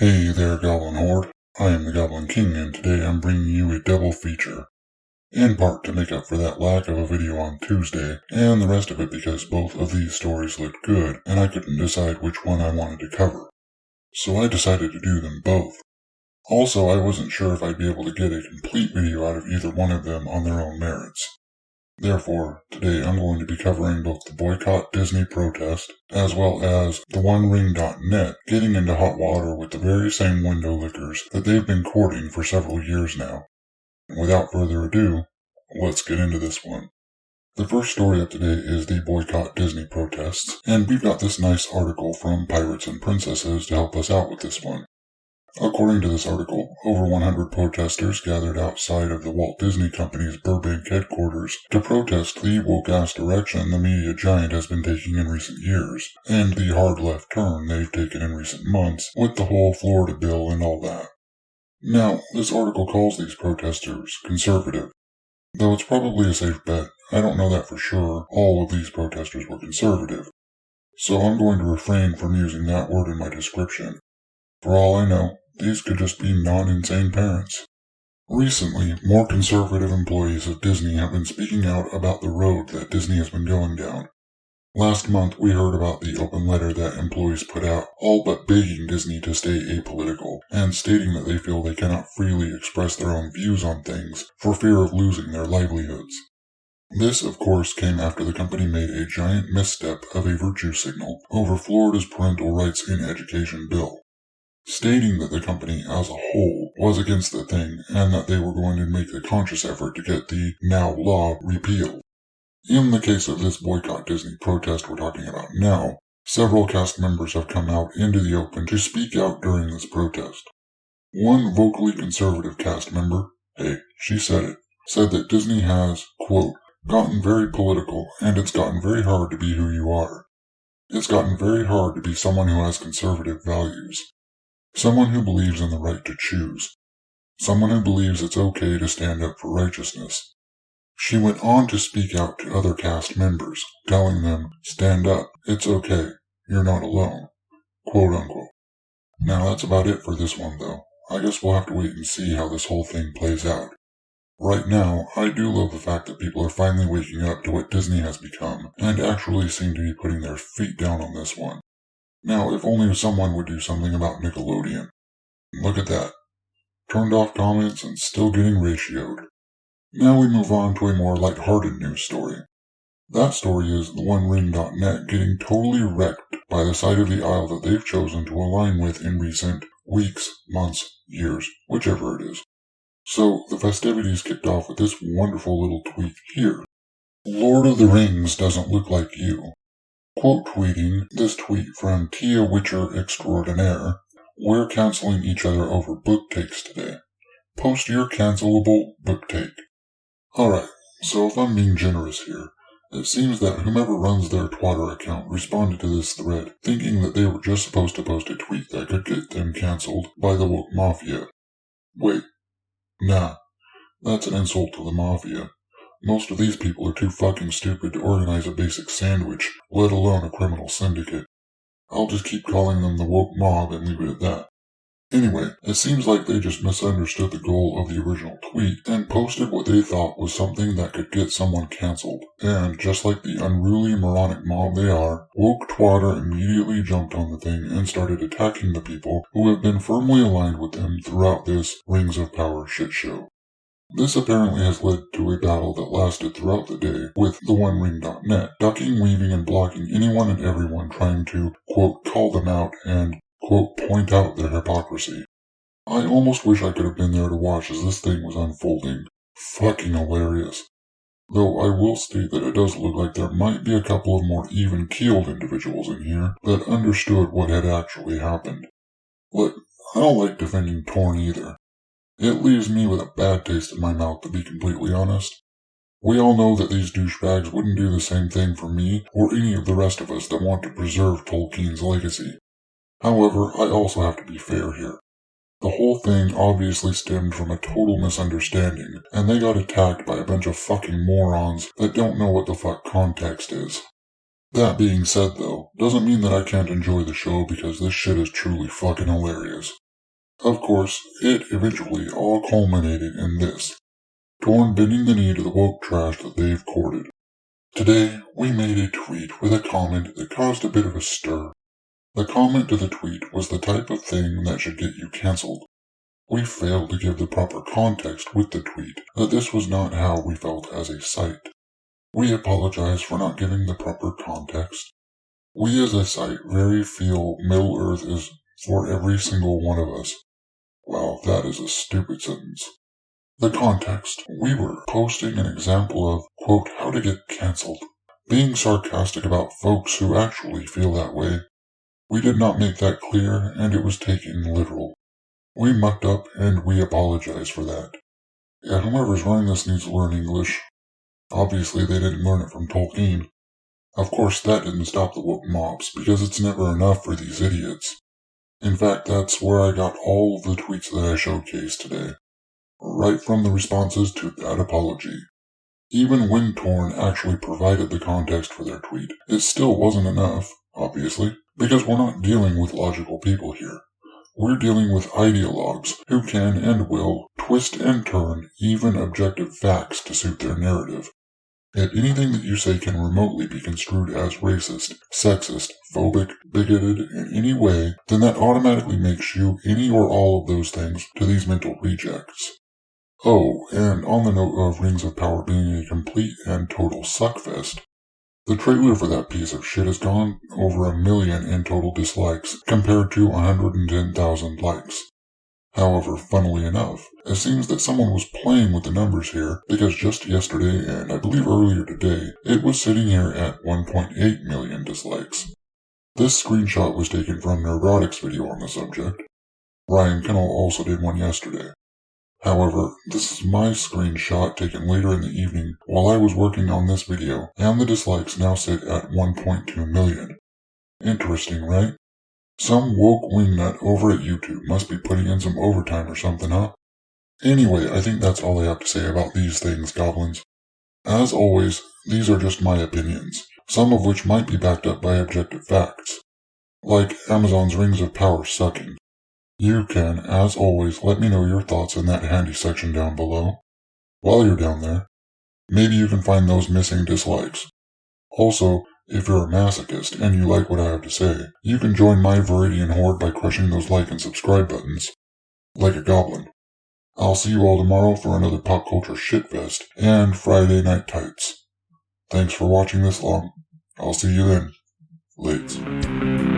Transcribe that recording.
Hey there, Goblin Horde. I am the Goblin King, and today I'm bringing you a double feature. In part to make up for that lack of a video on Tuesday, and the rest of it because both of these stories looked good, and I couldn't decide which one I wanted to cover. So I decided to do them both. Also, I wasn't sure if I'd be able to get a complete video out of either one of them on their own merits. Therefore, today I'm going to be covering both the Boycott Disney protest, as well as the OneRing.net getting into hot water with the very same window lickers that they've been courting for several years now. And without further ado, let's get into this one. The first story of today is the Boycott Disney protests, and we've got this nice article from Pirates and Princesses to help us out with this one. According to this article, over 100 protesters gathered outside of the Walt Disney Company's Burbank headquarters to protest the woke-ass direction the media giant has been taking in recent years, and the hard left turn they've taken in recent months with the whole Florida bill and all that. Now, this article calls these protesters conservative. Though it's probably a safe bet, I don't know that for sure all of these protesters were conservative. So I'm going to refrain from using that word in my description. For all I know, these could just be non-insane parents. Recently, more conservative employees of Disney have been speaking out about the road that Disney has been going down. Last month, we heard about the open letter that employees put out, all but begging Disney to stay apolitical, and stating that they feel they cannot freely express their own views on things for fear of losing their livelihoods. This, of course, came after the company made a giant misstep of a virtue signal over Florida's Parental Rights in Education bill, stating that the company as a whole was against the thing and that they were going to make a conscious effort to get the now law repealed. In the case of this Boycott Disney protest we're talking about now, several cast members have come out into the open to speak out during this protest. One vocally conservative cast member, hey, she said it, said that Disney has, quote, gotten very political and it's gotten very hard to be who you are. It's gotten very hard to be someone who has conservative values. Someone who believes in the right to choose. Someone who believes it's okay to stand up for righteousness. She went on to speak out to other cast members, telling them, stand up, it's okay, you're not alone, quote unquote. Now that's about it for this one though. I guess we'll have to wait and see how this whole thing plays out. Right now, I do love the fact that people are finally waking up to what Disney has become, and actually seem to be putting their feet down on this one. Now, if only someone would do something about Nickelodeon. Look at that. Turned off comments and still getting ratioed. Now we move on to a more lighthearted news story. That story is the OneRing.net getting totally wrecked by the side of the aisle that they've chosen to align with in recent weeks, months, years, whichever it is. So the festivities kicked off with this wonderful little tweet here. Lord of the Rings doesn't look like you. Quote tweeting this tweet from Tia Witcher Extraordinaire, we're canceling each other over book takes today. Post your cancelable book take. Alright, so if I'm being generous here, it seems that whomever runs their Twitter account responded to this thread, thinking that they were just supposed to post a tweet that could get them cancelled by the woke mafia. Wait, nah, that's an insult to the mafia. Most of these people are too fucking stupid to organize a basic sandwich, let alone a criminal syndicate. I'll just keep calling them the woke mob and leave it at that. Anyway, it seems like they just misunderstood the goal of the original tweet and posted what they thought was something that could get someone cancelled. And just like the unruly moronic mob they are, woke Twitter immediately jumped on the thing and started attacking the people who have been firmly aligned with them throughout this Rings of Power shit show. This apparently has led to a battle that lasted throughout the day, with the OneRing.net ducking, weaving, and blocking anyone and everyone trying to, quote, call them out and, quote, point out their hypocrisy. I almost wish I could have been there to watch as this thing was unfolding. Fucking hilarious. Though I will state that it does look like there might be a couple of more even-keeled individuals in here that understood what had actually happened. Look, I don't like defending Torn either. It leaves me with a bad taste in my mouth, to be completely honest. We all know that these douchebags wouldn't do the same thing for me or any of the rest of us that want to preserve Tolkien's legacy. However, I also have to be fair here. The whole thing obviously stemmed from a total misunderstanding, and they got attacked by a bunch of fucking morons that don't know what the fuck context is. That being said though, doesn't mean that I can't enjoy the show because this shit is truly fucking hilarious. Of course, it eventually all culminated in this: Torn bending the knee to the woke trash that they've courted. Today, we made a tweet with a comment that caused a bit of a stir. The comment to the tweet was the type of thing that should get you cancelled. We failed to give the proper context with the tweet that this was not how we felt as a site. We apologize for not giving the proper context. We as a site very feel Middle Earth is for every single one of us. Wow, that is a stupid sentence. The context: we were posting an example of, quote, how to get cancelled, being sarcastic about folks who actually feel that way. We did not make that clear, and it was taken literal. We mucked up, and we apologize for that. Yeah, whoever's running this needs to learn English. Obviously, they didn't learn it from Tolkien. Of course, that didn't stop the woke mobs, because it's never enough for these idiots. In fact, that's where I got all of the tweets that I showcased today. Right from the responses to that apology. Even when Torn actually provided the context for their tweet, it still wasn't enough, obviously, because we're not dealing with logical people here. We're dealing with ideologues who can and will twist and turn even objective facts to suit their narrative. If anything that you say can remotely be construed as racist, sexist, phobic, bigoted in any way, then that automatically makes you any or all of those things to these mental rejects. Oh, and on the note of Rings of Power being a complete and total suckfest, the trailer for that piece of shit has gone over 1 million in total dislikes compared to 110,000 likes. However, funnily enough, it seems that someone was playing with the numbers here, because just yesterday, and I believe earlier today, it was sitting here at 1.8 million dislikes. This screenshot was taken from Nerdrotic's video on the subject. Ryan Kennel also did one yesterday. However, this is my screenshot taken later in the evening while I was working on this video, and the dislikes now sit at 1.2 million. Interesting, right? Some woke wingnut over at YouTube must be putting in some overtime or something, huh? Anyway, I think that's all I have to say about these things, goblins. As always, these are just my opinions, some of which might be backed up by objective facts. Like Amazon's Rings of Power sucking. You can, as always, let me know your thoughts in that handy section down below. While you're down there, maybe you can find those missing dislikes. Also, if you're a masochist and you like what I have to say, you can join my Viridian horde by crushing those like and subscribe buttons. Like a goblin. I'll see you all tomorrow for another pop culture shitfest and Friday night tights. Thanks for watching this long. I'll see you then. Lates.